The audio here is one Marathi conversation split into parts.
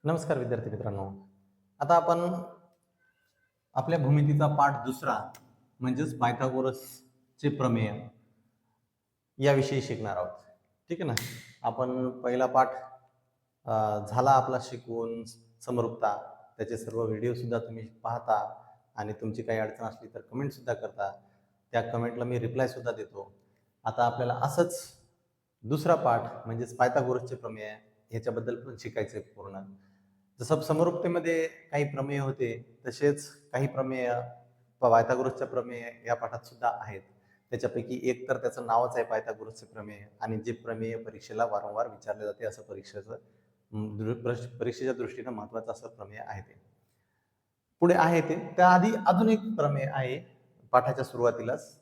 नमस्कार विद्यार्थी मित्रांनो. आता आपण आपल्या भूमितीचा पाठ दुसरा म्हणजेच पायथागोरसचे प्रमेय याविषयी शिकणार आहोत. ठीक आहे ना. आपण पहिला पाठ झाला आपला शिकवून समरूपता. त्याचे सर्व व्हिडिओ सुद्धा तुम्ही पाहता आणि तुमची काही अडचण असली तर कमेंट सुद्धा करता. त्या कमेंटला मी रिप्लाय सुद्धा देतो. आता आपल्याला असंच दुसरा पाठ म्हणजेच पायथागोरसचे प्रमेय ह्याच्याबद्दल पण शिकायचे पूर्ण. जसं समरूपतेमध्ये काही प्रमेय होते तसेच काही प्रमेय पायथागोरसच्या प्रमेय या पाठात सुद्धा आहेत. त्याच्यापैकी एक तर त्याचं नावच आहे पायथागोरसचे प्रमेय आणि जे प्रमेय परीक्षेला वारंवार विचारले जाते असं परीक्षेच्या दृष्टीने महत्वाचं असं प्रमेय आहे ते. पुढे आहे ते त्याआधी अजून एक प्रमेय आहे पाठाच्या सुरुवातीलाच.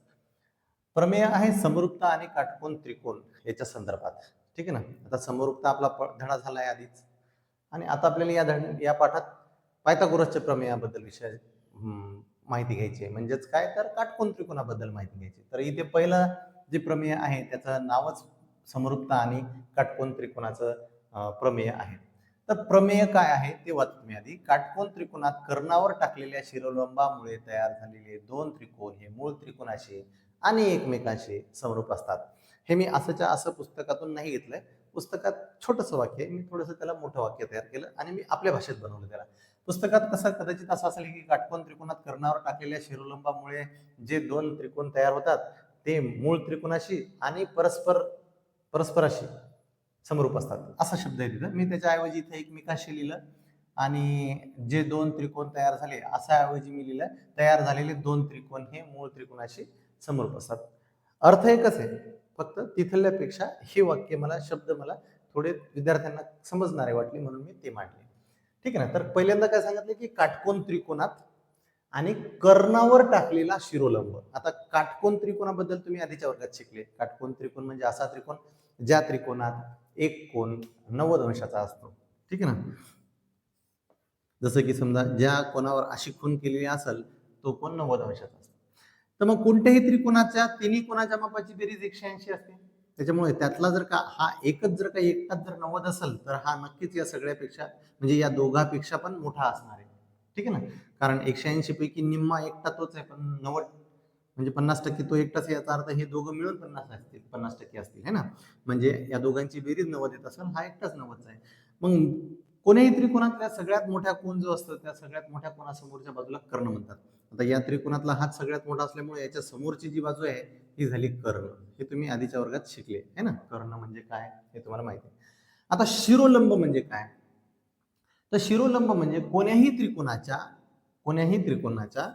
प्रमेय आहे समरूपता आणि काटकोन त्रिकोण याच्या संदर्भात. ठीक आहे ना. आता समरूपता आपला धडा झाला आहे आधीच आणि आता आपल्याला या पाठात पायथागोरसच्या प्रमेयाबद्दल विषय माहिती घ्यायची. म्हणजेच काय तर काटकोन त्रिकोणाबद्दल माहिती घ्यायची. तर इथे पहिलं जे प्रमेय आहे त्याचं नावच समरूपता आणि काटकोन त्रिकोणाचं प्रमेय आहे. तर प्रमेय काय आहे ते वाचतो मी आधी. काटकोन त्रिकोणात कर्णावर टाकलेल्या शिरोलंबामुळे तयार झालेले दोन त्रिकोण हे मूळ त्रिकोणाशी आणि एकमेकांशी समरूप असतात. हे मी असंच्या असं पुस्तकातून नाही घेतलंय. पुस्तकात छोटंसं वाक्य आहे, मी थोडंसं त्याला मोठं वाक्य तयार केलं आणि मी आपल्या भाषेत बनवलं त्याला. पुस्तकात कसं कदाचित असं असेल की काटकोन त्रिकोणात कर्णावर टाकलेल्या शिरोलंबामुळे जे दोन त्रिकोण तयार होतात ते मूळ त्रिकोणाशी आणि परस्पराशी समरूप असतात असा शब्द आहे तिथं. मी त्याच्याऐवजी इथे एकमेकांशी लिहिलं आणि जे दोन त्रिकोण तयार झाले असा ऐवजी मी लिहिलं तयार झालेले दोन त्रिकोण हे मूळ त्रिकोणाशी समरूप असतात. अर्थ एकच आहे, फक्त तिथल्यापेक्षा हे वाक्य शब्द मला थोडे विद्यार्थ्यांना समजणारे वाटले म्हणून मी ते मांडले. ठीक आहे ना. तर पहिल्यांदा काय सांगितलं की काटकोन त्रिकोणात आणि कर्णावर टाकलेला शिरोलंब. आता काटकोन त्रिकोणाबद्दल तुम्ही आधीच्या वर्गात शिकले. काटकोन त्रिकोण म्हणजे असा त्रिकोण ज्या त्रिकोणात एक कोण 90 अंशाचा असतो. ठीक आहे ना. जसं की समजा ज्या कोणावर अशी खूण केलेली असेल तो कोण 90 अंशाचा असतो. तर मग कोणत्याही त्रिकोणाच्या तिन्ही कोणाच्या मापाची बेरीज 180 असते. त्याच्यामुळे त्यातला जर का हा एकटाच जर 90 असेल तर हा नक्कीच या सगळ्यापेक्षा म्हणजे या दोघांपेक्षा पण मोठा असणार आहे. ठीक आहे ना. कारण 180 पैकी निम्मा एकटा तोच आहे, पण 90 म्हणजे 50% तो एकटाच. याचा अर्थ हे दोघं मिळून 50% असतील है ना. म्हणजे या दोघांची बेरीज 90 येत असेल, हा एकटाच 90 आहे. मग कोणत्याही त्रिकोणातल्या सगळ्यात मोठा कोण जो असतो त्या सगळ्यात मोठ्या कोणासमोरच्या बाजूला कर्ण म्हणतात. आता या त्रिकोणातला हात सगळ्यात मोठा असल्यामुळे याच्या समोरची जी बाजू आहे ही झाली कर्ण. हे तुम्ही आधीच्या वर्गात शिकले है ना. कर्ण म्हणजे काय हे तुम्हाला माहिती आहे. आता शिरोलंब म्हणजे काय. तर शिरोलंब म्हणजे कोणत्याही त्रिकोणाच्या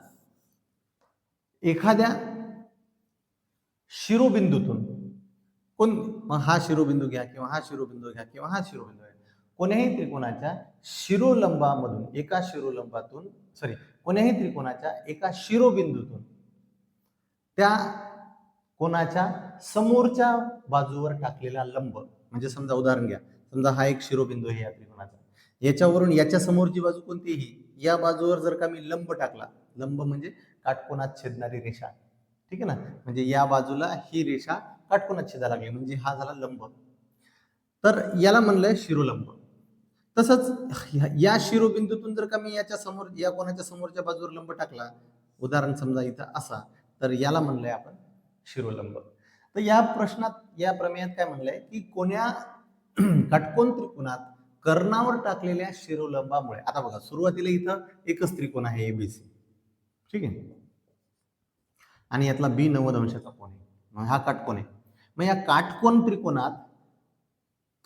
एखाद्या शिरोबिंदूतून हा शिरोबिंदू घ्या किंवा हा शिरोबिंदू घ्या किंवा हा शिरोबिंदू घ्या. कोणत्याही त्रिकोणाच्या कोणत्याही त्रिकोणाच्या एका शिरोबिंदूतून त्या कोणाच्या समोरच्या बाजूवर टाकलेला लंब. म्हणजे समजा उदाहरण घ्या, समजा हा एक शिरोबिंदू आहे या त्रिकोणाचा. याच्यावरून याच्या समोरची बाजू कोणतीही या बाजूवर जर का मी लंब टाकला, लंब म्हणजे काटकोनात छेदणारी रेषा. ठीक आहे ना. म्हणजे या बाजूला ही रेषा काटकोनात छेदायला लागली म्हणजे हा झाला लंब. तर याला म्हणलंय शिरोलंब. तसंच या शिरोबिंदूतून जर का मी या कोणाच्या समोरच्या बाजूवर लंब टाकला, उदाहरण समजा इथं असा, तर याला म्हणलंय आपण शिरोलंब. तर या प्रमेयात काय म्हणलंय की कोण्या काटकोन त्रिकोणात कर्णावर टाकलेल्या शिरोलंबामुळे. आता बघा सुरुवातीला इथं एकच त्रिकोण आहे एबीसी. ठीक आहे. आणि यातला बी 90 अंशाचा कोण आहे. मग हा काटकोन आहे. मग या काटकोन त्रिकोणात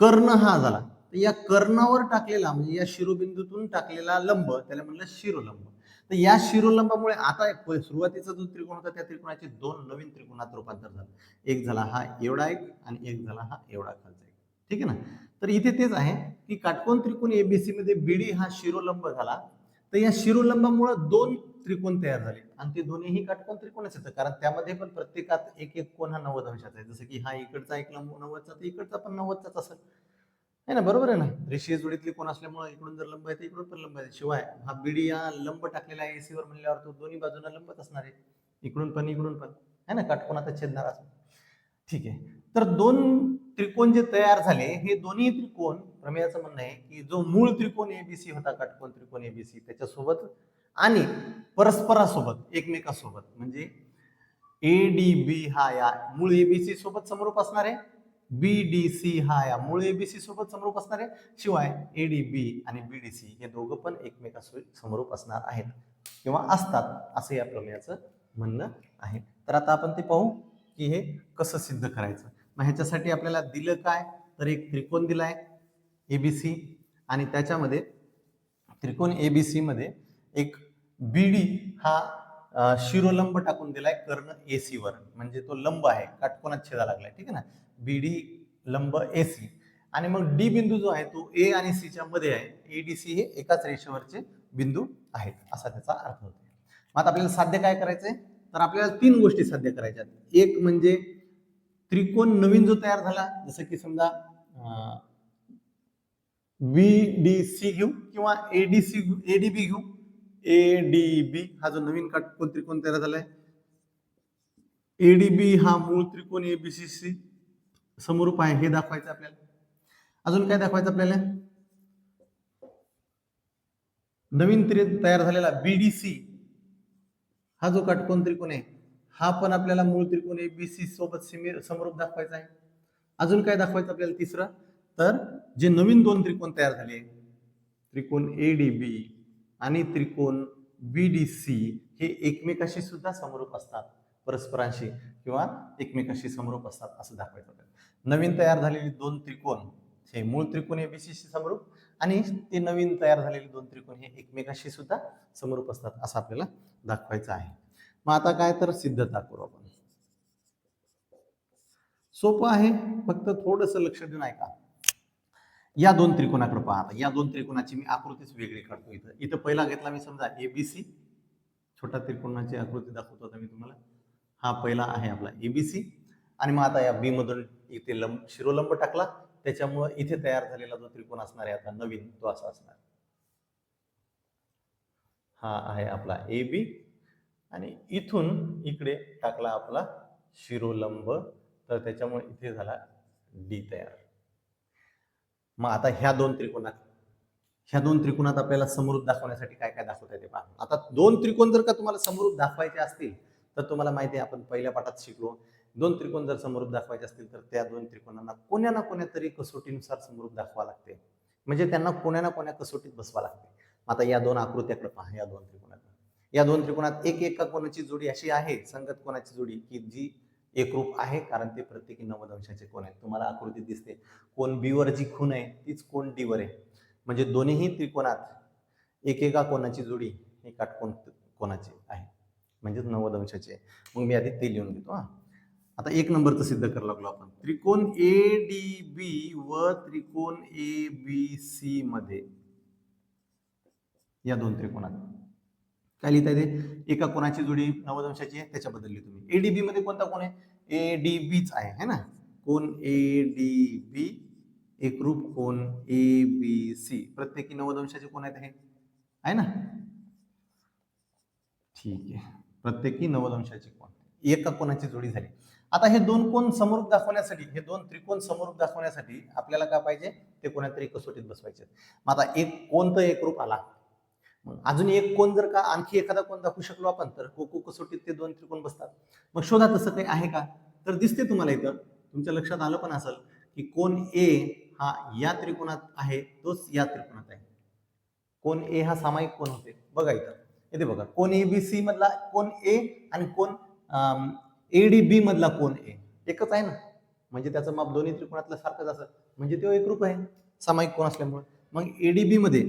कर्ण हा झाला. तर या कर्णावर टाकलेला म्हणजे या शिरोबिंदूतून टाकलेला लंब त्याला म्हणलं शिरोलंब. तर या शिरोलंबामुळे आता सुरुवातीचा जो त्रिकोण होता त्या त्रिकोणाचे दोन नवीन त्रिकोणात रूपांतर झालं. एक झाला हा एवढा एक आणि एक झाला हा एवढा खालचा एक. ठीक आहे ना. तर इथे तेच आहे की काटकोन त्रिकोण एबीसी मध्ये बीडी हा शिरोलंब झाला. तर या शिरोलंबामुळे दोन त्रिकोण तयार झाले आणि ते दोन्हीही काटकोन त्रिकोणच येतं. कारण त्यामध्ये पण प्रत्येकात एक एक कोण हा 90 अंशाचा आहे. जसं की हा इकडचा एक लंब 90चा तर इकडचा पण 90चाच असेल आहे ना. बरोबर आहे ना. रेषीय जोडीतले कोण असल्यामुळे इकडून जर लंब आहे तर इकडून पण लंब आहे. शिवाय हा बीडी या लंब टाकलेला आहे एसी वर म्हणल्यावर तो दोन्ही बाजूला लंबच असणार आहे. इकडून पण आहे ना. काटकोनात छेदणार असं. ठीक आहे. तर दोन त्रिकोण जे तयार झाले हे दोन्ही त्रिकोण, प्रमेयाचं म्हणणं आहे की जो मूळ त्रिकोण एबीसी होता, काटकोन त्रिकोण एबीसी, त्याच्यासोबत आणि परस्परासोबत एकमेकासोबत, म्हणजे एडीबी हा या मूळ एबीसी सोबत समरूप असणार आहे, बीडीसी हा या मूळ एबीसी सोबत समरूप असणार आहे, शिवाय एडीबी आणि बीडीसी हे दोघं पण एकमेकासोबत समरूप असणार आहेत किंवा असतात, असं या प्रमेयाचं म्हणणं आहे. तर आता आपण ते पाहू की हे कसं सिद्ध करायचं. मग ह्याच्यासाठी आपल्याला दिलं काय, तर एक त्रिकोण दिलाय एबीसी आणि त्याच्यामध्ये त्रिकोण एबीसी मध्ये एक बीडी हा शिरोलंब टाकून दिलाय कर्ण एसी वर, म्हणजे तो लंब आहे, काटकोनात छेदा लागलाय, ठीक आहे ना, बीडी लंब एसी. आणि मग डी बिंदू जो आहे तो ए आणि सी च्या मध्ये आहे, एडीसी हे एकाच रेषेवरचे बिंदू आहेत, असा त्याचा अर्थ होतो. मग आता आपल्याला साध्य काय करायचंय, तर आपल्याला 3 गोष्टी साध्य करायच्या. एक म्हणजे त्रिकोण नवीन जो तयार झाला, जसं की समजा बीडीसी घेऊ किंवा एडीबी घेऊ, एडीबी हा जो नवीन काटकोन त्रिकोण तयार झालाय, एडीबी हा मूळ त्रिकोण एबीसी समरूप आहे हे दाखवायचं आपल्याला. अजून काय दाखवायचं आपल्याला, नवीन तयार झालेला बीडीसी हा जो काटकोन त्रिकोण आहे हा पण आपल्याला मूळ त्रिकोण एबीसी सोबत समरूप दाखवायचा आहे. अजून काय दाखवायचं आपल्याला तिसरं, तर जे नवीन 2 त्रिकोण तयार झाले, त्रिकोण एडीबी आणि त्रिकोण बीडीसी, हे एकमेकाशी सुद्धा समरूप असतात, परस्परांशी किंवा एकमेकाशी समरूप असतात असं दाखवायचं आपल्याला. नवीन तयार झालेले 2 त्रिकोण हे मूळ त्रिकोण एबीसी समरूप आणि ते नवीन तयार झालेले 2 त्रिकोण हे एकमेकाशी सुद्धा समरूप असतात असं आपल्याला दाखवायचं आहे. मग आता काय, तर सिद्धता करू आपण. सोपं आहे, फक्त थोडंसं लक्ष देऊन ऐका. या 2 त्रिकोणाकडे पहा. या 2 त्रिकोणाची मी आकृतीच वेगळी काढतो. इथं पहिला घेतला मी समजा एबीसी, छोटा त्रिकोणाची आकृती दाखवतो आता मी तुम्हाला. हा पहिला आहे आपला एबीसी आणि मग आता या बी मधून इथे शिरोलंब टाकला, त्याच्यामुळे इथे तयार झालेला जो त्रिकोण असणार आहे आता नवीन, तो असा असणार. हा आहे आपला एबी आणि इथून इकडे टाकला आपला शिरोलंब, तर त्याच्यामुळे इथे झाला डी तयार. मग आता ह्या 2 त्रिकोणात आपल्याला समरूप दाखवण्यासाठी काय काय दाखवता येते पहा. आता 2 त्रिकोण जर का तुम्हाला समरूप दाखवायचे असतील तर तुम्हाला माहिती आहे, आपण पहिल्या पाठात शिकलो, 2 त्रिकोण जर समरूप दाखवायचे असतील तर त्या 2 त्रिकोणांना कोण्या ना कोण्या तरी कसोटीनुसार समरूप दाखवा लागते, म्हणजे त्यांना कोण्या ना कोण्या कसोटीत बसवा लागते. आता या 2 आकृत्याकडे पहा. या 2 त्रिकोणात एका कोणाची जोडी अशी आहे, संगत कोणाची जोडी, की जी एकरूप आहे, कारण ते प्रत्येकी 90 अंशाचे कोण आहेत. तुम्हाला आकृतीत दिसते, कोण बी वर जी खूण आहे तीच कोण डी वर आहे, म्हणजे दोन्ही त्रिकोणात एका कोणाची जोडी ही काटकोन कोणाची आहे, म्हणजे 90 अंशाची आहे. मग मी आधी ते लिहून घेतो. आता 1 नंबरचं सिद्ध करायला लागलो आपण. त्रिकोण एडीबी व त्रिकोण एबीसी मध्ये, या 2 त्रिकोणात काय लिहिता येते, एका कोणाची जोडी 90 अंशाची आहे, त्याच्याबद्दल लिहितो मी. एडीबी मध्ये कोणता कोण आहे, एडीबीच आहे, है ना, कोण एडीबी एकरूप कोण एबीसी, प्रत्येकी 90 अंशाचे कोण आहेत, हे आहे ना, ठीक आहे, प्रत्येकी 90 अंशाचे कोण, एका कोणाची जोडी झाली. आता हे 2 कोण समरूप दाखवण्यासाठी, हे 2 त्रिकोण समरूप दाखवण्यासाठी आपल्याला काय पाहिजे, ते कोणातरी कसोटीत बसवायचे. मग आता एक कोण तर एकरूप आला, मग अजून एक कोण जर का आणखी एखादा कोण दाखवू शकलो आपण, तर कोको कसोटीत ते 2 त्रिकोण बसतात. मग शोधा तसं काही आहे का, तर दिसते तुम्हाला इथं, तुमच्या लक्षात आलं पण असेल की कोण ए हा या त्रिकोणात आहे, तोच या त्रिकोणात आहे. कोण ए हा सामायिक कोण होते, बघा इथे बघा, कोण एबीसी मधला कोण ए आणि कोण एडीबी मधला कोण ए एकच आहे ना, म्हणजे त्याचं माप दोन्ही त्रिकोणातलं सारखंच असं, म्हणजे तो एकरूप आहे सामायिक कोण असल्यामुळे. मग एडीबी मध्ये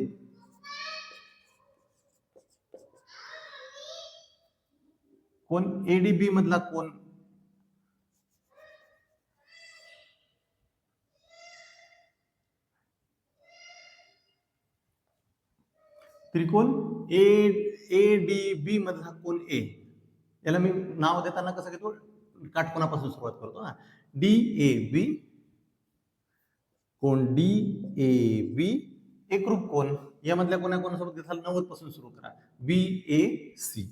कोण एडीबी मधला कोण त्रिकोण एडीबी मधला कोण ए, याला मी नाव देताना कसं घेतो, काटकोनापासून सुरुवात करतो. डी ए बी, कोण डी ए बी एकरूप कोण, यामधल्या कोणासोबत घेतला 90 पासून सुरू करा, बी ए सी,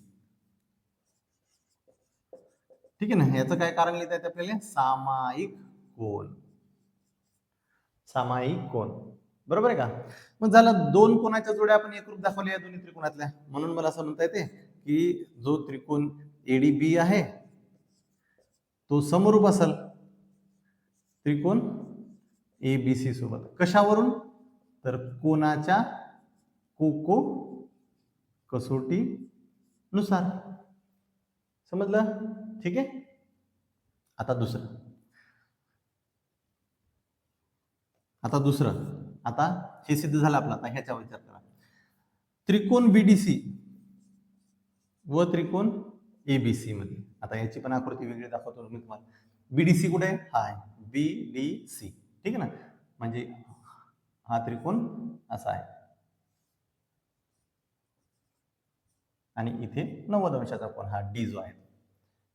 ठीक आहे ना. याचं काय कारण लिहिता येते आपल्याला, सामायिक कोण, सामायिक कोन, बरोबर आहे का? मग झालं, दोन कोणाच्या जोड्या आपण एकरूप दाखवल्या या दोन्ही त्रिकोणातल्या, म्हणून मला असं म्हणता येते की जो त्रिकोण एडीबी आहे तो समरूप असेल त्रिकोण एबीसी सोबत. कशावरून? तर कोनाच्या कोको कसोटी नुसार. समजलं? ठीक आहे. आता दुसरं आता हे सिद्ध झालं आपलं. आता ह्याचा विचार करा. त्रिकोण बीडीसी व त्रिकोण एबीसी मध्ये, आता याची पण आकृती वेगळी दाखवतो मी तुम्हाला. बीडीसी कुठे आहे? हा आहे बीडीसी, ठीक आहे ना. म्हणजे हा त्रिकोण असा आहे आणि इथे 90 अंशाचा कोन हा डी जो आहे,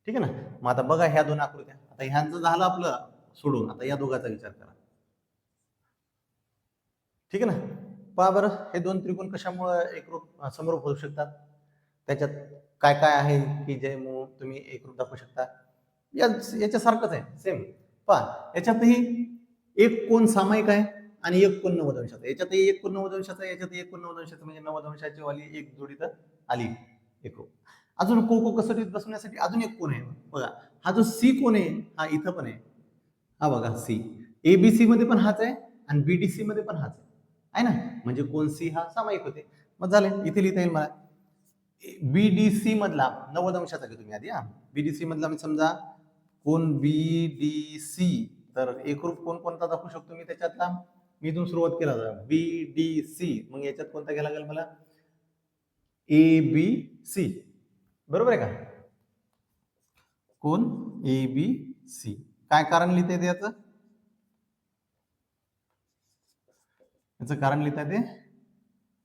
ठीक आहे ना. मग आता बघा ह्या दोन आकृत्या, आता ह्यांचं झालं आपलं सोडून, आता या दोघांचा विचार करा, ठीक आहे ना. पहा बरं, हे दोन त्रिकोण कशामुळे एकरूप समरूप होऊ शकतात? त्याच्यात काय काय आहे की जे तुम्ही एकरूप दाखवू शकता? याच्यासारखंच आहे, सेम. पहा, याच्यातही एक कोन सामायिक आहे आणि एक कोन 90 अंशाचा. याच्यातही एक कोन 90 अंशाचा, याच्यातही एक कोन 90 अंशाचा, म्हणजे 90 अंशाची वाली एक जोडी तर आली एकरूप. अजून कोको कसोटीत बसवण्यासाठी अजून एक कोन आहे बघा. हा जो सी कोन आहे हा इथं पण आहे, हा बघा सी. एबीसी मध्ये पण हाच आहे आणि बीडीसी मध्ये पण हाच आहे ना. म्हणजे कोन सी हा सामायिक होते. मग झाले, इथे लिहिता येईल मला बीडीसी मधला 90 अंशाचा घेतो मी आधी. बीडीसी मधला मी समजा कोन बीडीसी, तर एकरूप कोण कोणता दाखवू शकतो मी त्याच्यातला? मी इथून सुरुवात केला बीडीसी, मग याच्यात कोणता घ्यायला लागेल मला? एबीसी, बरोबर आहे का? कोन एबीसी. काय कारण लिहिता येते याचं? कारण लिहिता येते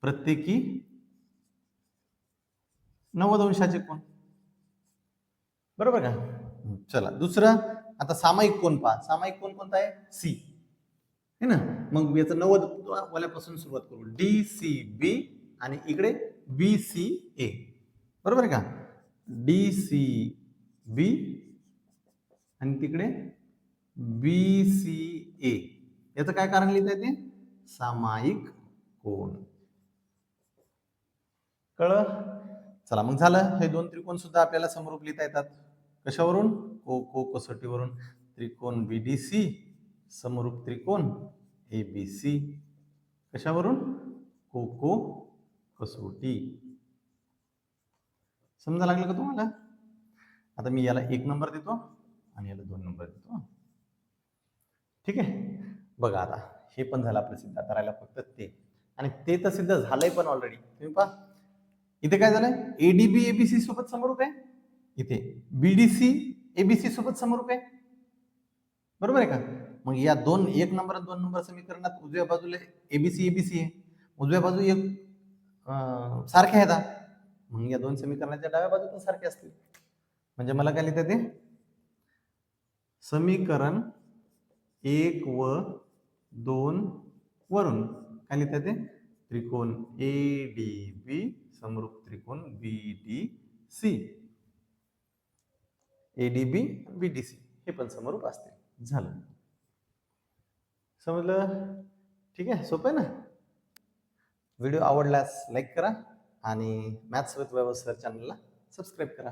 प्रत्येकी 90 अंशाचे कोन, बरोबर का? चला दुसरं, आता सामायिक कोन पहा. सामायिक कोन कोणता आहे? सी, है ना. मग याचं 90 वाल्यापासून सुरुवात करू. डी सी बी आणि इकडे बी सी ए, बरोबर आहे का? डी सी बी आणि तिकडे बी सी ए. याचं काय कारण लिहिता येते? सामायिक कोन. कळलं? चला मग झालं, हे दोन त्रिकोण सुद्धा आपल्याला समरूप लिहिता येतात. कशावरून? कोको कसोटीवरून. त्रिकोण बीडीसी समरूप त्रिकोण एबीसी. कशावरून? कोको कसोटी. समजा लागलं का तुम्हाला? आता मी याला 1 नंबर देतो आणि याला 2 नंबर देतो, ठीक आहे. बघा आता हे पण झालं आपलं सिद्ध. आता राहिला फक्त ते, आणि ते तर सिद्ध झालंय पण ऑलरेडी. तुम्ही पहा इथे काय झालंय? एडीबी एबीसी सोबत समरूप आहे, इथे बीडीसी एबीसी सोबत समरूप आहे, बरोबर आहे का? मग या दोन 1 नंबर आणि 2 नंबर समीकरणात उजव्या बाजूला एबीसी एबीसी आहे, उजव्या बाजू एक सारखे आहेत. मग या दोन समीकरणाच्या डाव्या बाजू पण सारखे असतील. म्हणजे मला काय लिहिता येते? समीकरण 1 व 2 वरून काय लिहिता येते? त्रिकोण एडीबी समरूप त्रिकोण बीडीसी. एडीबी बीडीसी हे पण समरूप असते. झालं, समजलं? ठीक आहे, सोपं आहे ना. व्हिडिओ आवडल्यास लाईक करा आणि मॅथ्स विथ वैभव सर चॅनलला सबस्क्राईब करा.